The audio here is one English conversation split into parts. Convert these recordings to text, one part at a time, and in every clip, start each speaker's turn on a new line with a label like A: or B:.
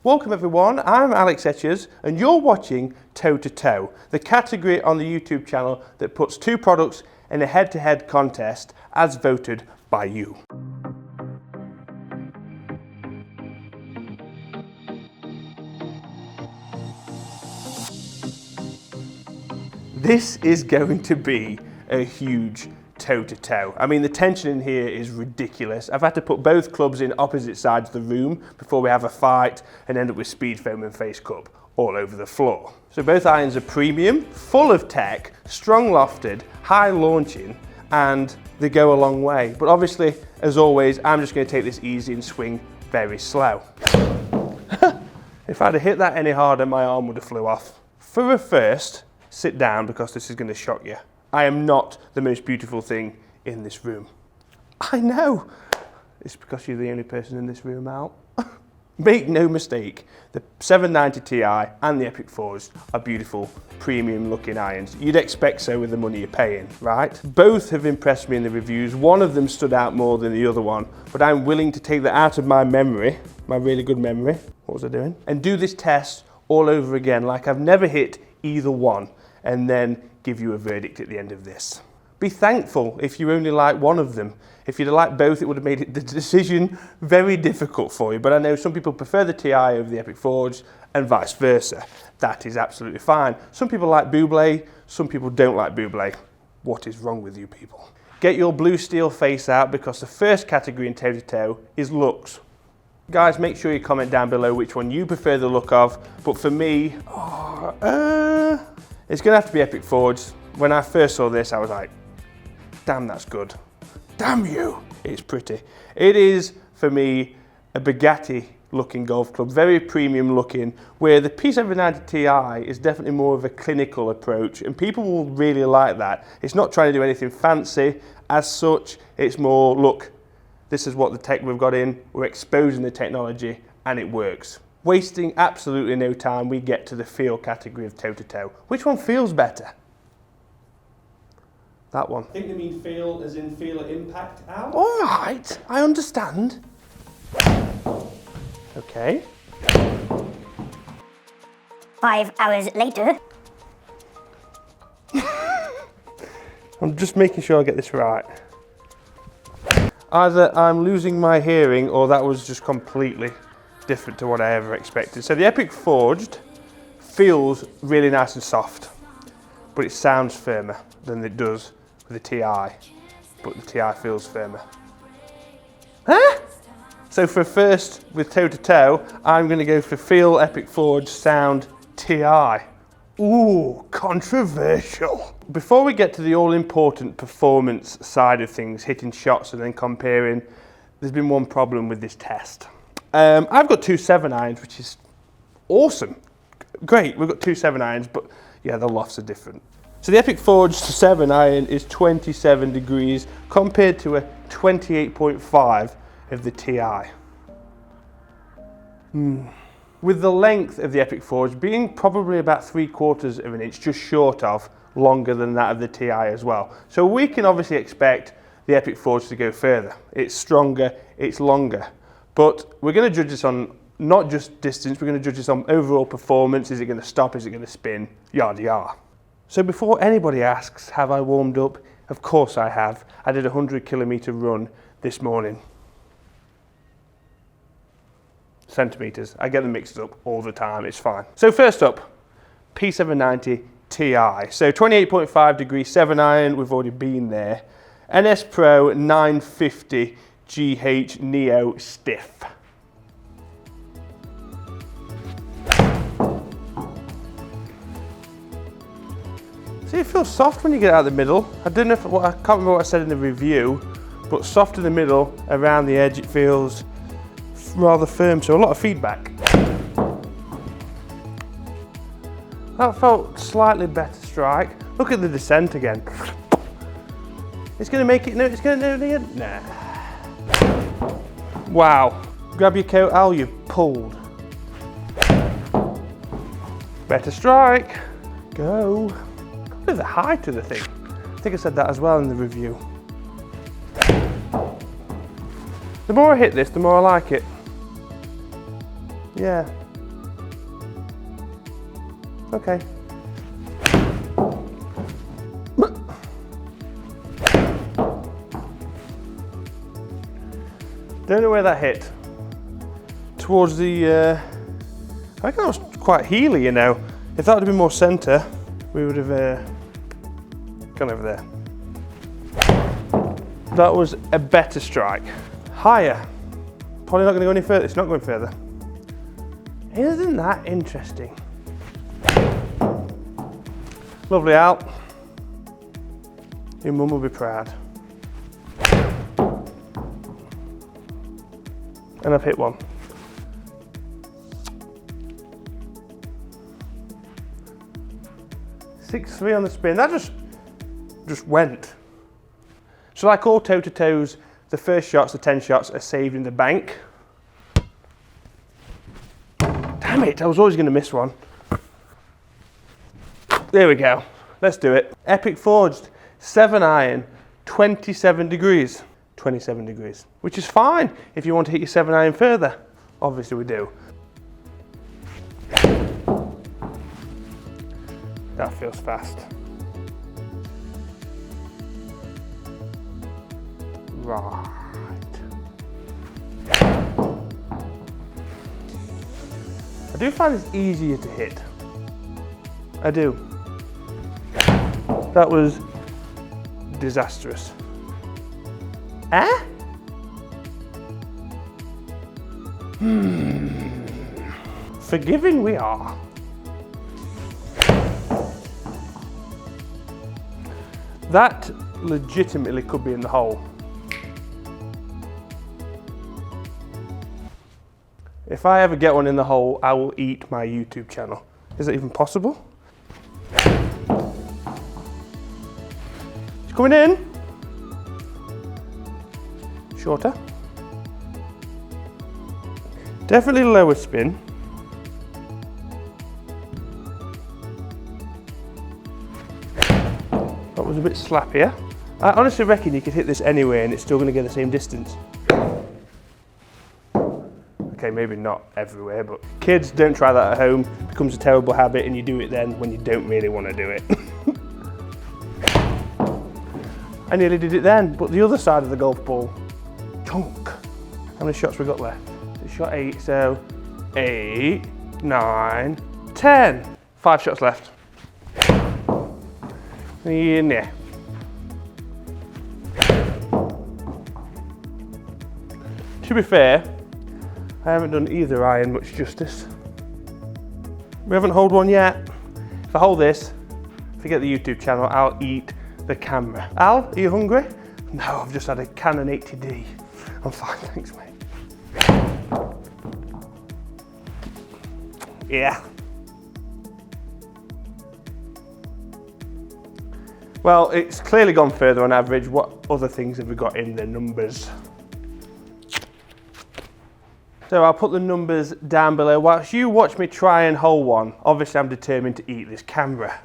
A: Welcome everyone, I'm Alex Etches and you're watching Toe to Toe, the category on the YouTube channel that puts two products in a head-to-head contest as voted by you. This is going to be a huge toe-to-toe. I mean, the tension in here is ridiculous. I've had to put both clubs in opposite sides of the room before we have a fight and end up with speed foam and face cup all over the floor. So both irons are premium, full of tech, strong lofted, high launching, and they go a long way. But obviously, as always, I'm just going to take this easy and swing very slow. If I'd have hit that any harder, my arm would have flew off. For a first, sit down because this is going to shock you. I am not the most beautiful thing in this room. I know. It's because you're the only person in this room out. Make no mistake, the 790 Ti and the Epic Forged are beautiful, premium looking irons. You'd expect so with the money you're paying, right? Both have impressed me in the reviews. One of them stood out more than the other one, but I'm willing to take that out of my memory, my really good memory. What was I doing? And do this test all over again, like I've never hit either one, and then give you a verdict at the end of this. Be thankful if you only like one of them. If you'd liked both, it would have made the decision very difficult for you. But I know some people prefer the Ti over the Epic Forged and vice versa. That is absolutely fine. Some people like Buble, some people don't like Buble. What is wrong with you people? Get your blue steel face out because the first category in toe-to-toe is looks. Guys, make sure you comment down below which one you prefer the look of. But for me, it's going to have to be Epic Forged. When I first saw this, I was like, damn, that's good. Damn you, it's pretty. It is, for me, a Bugatti looking golf club, very premium looking, where the P790 Ti is definitely more of a clinical approach, and people will really like that. It's not trying to do anything fancy as such, it's more, look, this is what the tech we've got in, we're exposing the technology, and it works. Wasting absolutely no time, we get to the feel category of toe-to-toe. Which one feels better? That one. I think they mean feel as in feel an impact out. All right, I understand. Okay.
B: 5 hours later.
A: I'm just making sure I get this right. Either I'm losing my hearing or that was just completely different to what I ever expected. So the Epic Forged feels really nice and soft, but it sounds firmer than it does with the Ti, but the Ti feels firmer. Huh? So for first with toe-to-toe, I'm going to go for feel Epic Forged sound Ti. Ooh, controversial. Before we get to the all-important performance side of things, hitting shots and then comparing, there's been one problem with this test. I've got two 7 irons, which is awesome. Great, we've got two 7 irons, but yeah, the lofts are different. So the Epic Forged 7 iron is 27 degrees compared to a 28.5 of the Ti. With the length of the Epic Forged being probably about 3/4 of an inch, just short of, longer than that of the Ti as well. So we can obviously expect the Epic Forged to go further. It's stronger, it's longer. But we're going to judge this on not just distance, we're going to judge this on overall performance. Is it going to stop? Is it going to spin? Yada yada. So before anybody asks, have I warmed up? Of course I have. I did a 100-kilometer run this morning. Centimeters. I get them mixed up all the time, it's fine. So first up, P790 Ti. So 28.5 degree 7 iron, we've already been there. NS Pro 950 GH Neo Stiff. See, it feels soft when you get out of the middle. I don't know if, I can't remember what I said in the review, but soft in the middle, around the edge it feels rather firm, so a lot of feedback. That felt slightly better strike. Look at the descent again. It's going to make it, no, it's going to, no, nah. Wow. Grab your coat, Al, you pulled. Better strike. Go. Look at the height of the thing. I think I said that as well in the review. The more I hit this, the more I like it. Yeah, Okay. Don't know where that hit. Towards the, I think that was quite heely, you know. If that would have been more centre, we would have gone over there. That was a better strike. Higher. Probably not going to go any further. It's not going further. Isn't that interesting? Lovely, Al. Your mum will be proud. And I've hit one. .63 on the spin. That just went. So like all toe-to-toes, the first shots, the 10 shots, are saved in the bank. Damn it, I was always going to miss one. There we go. Let's do it. Epic Forged 7-iron, 27 degrees. 27 degrees, which is fine if you want to hit your 7-iron further. Obviously we do. That feels fast. Right. I do find it's easier to hit. I do. That was disastrous. Eh? Forgiving we are. That legitimately could be in the hole. If I ever get one in the hole, I will eat my YouTube channel. Is it even possible? It's coming in. Shorter. Definitely lower spin. That was a bit slappier. I honestly reckon you could hit this anywhere and it's still going to get the same distance. Okay, maybe not everywhere, but kids, don't try that at home. It becomes a terrible habit and you do it then when you don't really want to do it. I nearly did it then, but the other side of the golf ball, chunk. How many shots we got left? It's shot 8, so 8, 9, 10. 5 shots left. Yeah. To be fair, I haven't done either iron much justice. We haven't holed one yet. If I hold this, forget the YouTube channel, I'll eat the camera. Al, are you hungry? No, I've just had a Canon 80D. I'm fine, thanks mate. Yeah. Well, it's clearly gone further on average. What other things have we got in the numbers? So I'll put the numbers down below. Whilst you watch me try and hole one, obviously I'm determined to eat this camera.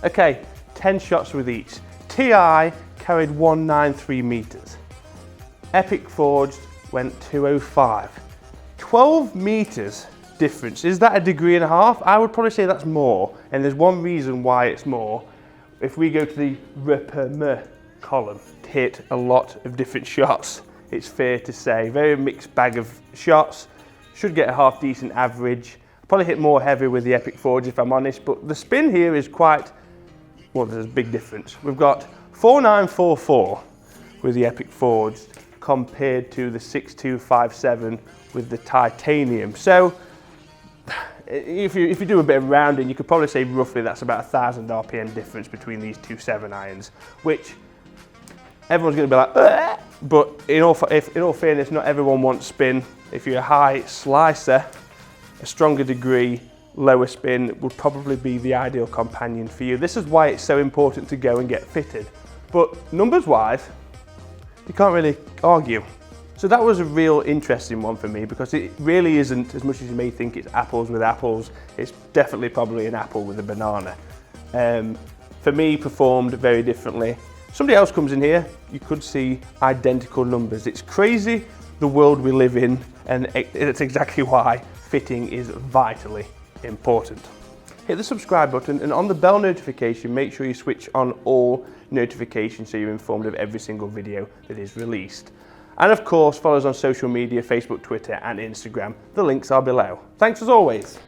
A: Okay, 10 shots with each. TI carried 193 meters. Epic Forged went 205. 12 meters difference. Is that a degree and a half? I would probably say that's more. And there's one reason why it's more. If we go to the RPM column, hit a lot of different shots. It's fair to say, very mixed bag of shots. Should get a half decent average. Probably hit more heavy with the Epic Forge if I'm honest, but the spin here is quite, well, there's a big difference. We've got 4944 with the Epic Forge compared to the 6257 with the titanium. So if you do a bit of rounding, you could probably say roughly that's about 1,000 RPM difference between these two 7-irons, which everyone's going to be like, ugh! But in all fairness, not everyone wants spin. If you're a high slicer, a stronger degree, lower spin would probably be the ideal companion for you. This is why it's so important to go and get fitted. But numbers-wise, you can't really argue. So that was a real interesting one for me because it really isn't, as much as you may think it's apples with apples, it's definitely probably an apple with a banana. For me, performed very differently. Somebody else comes in here, you could see identical numbers. It's crazy the world we live in, and it's exactly why fitting is vitally important. hit the subscribe button, and on the bell notification, make sure you switch on all notifications so you're informed of every single video that is released. And of course, follow us on social media, Facebook, Twitter, and Instagram. The links are below. Thanks as always.